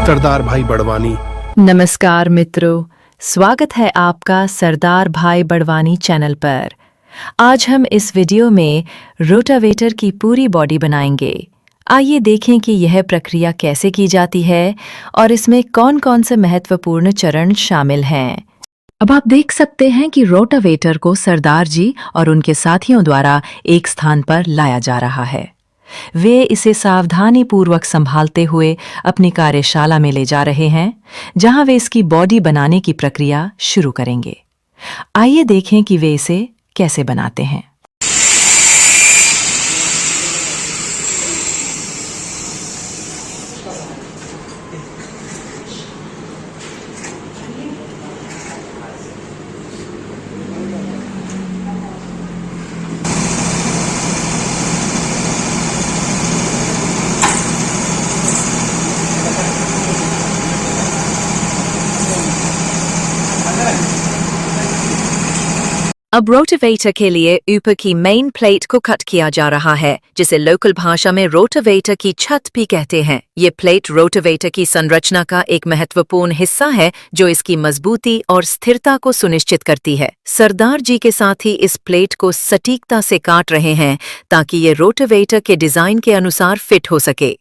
सरदार भाई बड़वानी। नमस्कार मित्रों, स्वागत है आपका सरदार भाई बड़वानी चैनल पर। आज हम इस वीडियो में रोटावेटर की पूरी बॉडी बनाएंगे। आइए देखें कि यह प्रक्रिया कैसे की जाती है और इसमें कौन-कौन से महत्वपूर्ण चरण शामिल हैं। अब आप देख सकते हैं कि रोटावेटर को सरदार जी और उनके साथियों द्वारा एक स्थान पर लाया जा रहा है। वे इसे सावधानी पूर्वक संभालते हुए अपनी कार्यशाला में ले जा रहे हैं, जहां वे इसकी बॉडी बनाने की प्रक्रिया शुरू करेंगे। आइए देखें कि वे इसे कैसे बनाते हैं। अब रोटावेटर के लिए ऊपर की मेन प्लेट को कट किया जा रहा है, जिसे लोकल भाषा में रोटावेटर की छत भी कहते हैं। ये प्लेट रोटावेटर की संरचना का एक महत्वपूर्ण हिस्सा है, जो इसकी मजबूती और स्थिरता को सुनिश्चित करती है। सरदार जी के साथी इस प्लेट को सटीकता से काट रहे हैं ताकि ये रोटावेटर के डिजाइन के अनुसार फिट हो सके।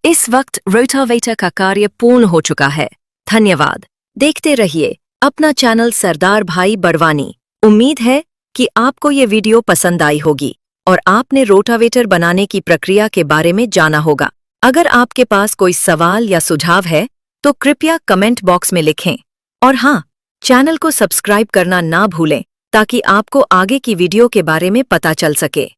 इस वक्त रोटावेटर का कार्य पूर्ण हो चुका है। धन्यवाद। देखते रहिए अपना चैनल सरदार भाई बड़वानी। उम्मीद है कि आपको ये वीडियो पसंद आई होगी और आपने रोटावेटर बनाने की प्रक्रिया के बारे में जाना होगा। अगर आपके पास कोई सवाल या सुझाव है तो कृपया कमेंट बॉक्स में लिखें और हाँ, चैनल को सब्सक्राइब करना ना भूलें ताकि आपको आगे की वीडियो के बारे में पता चल सके।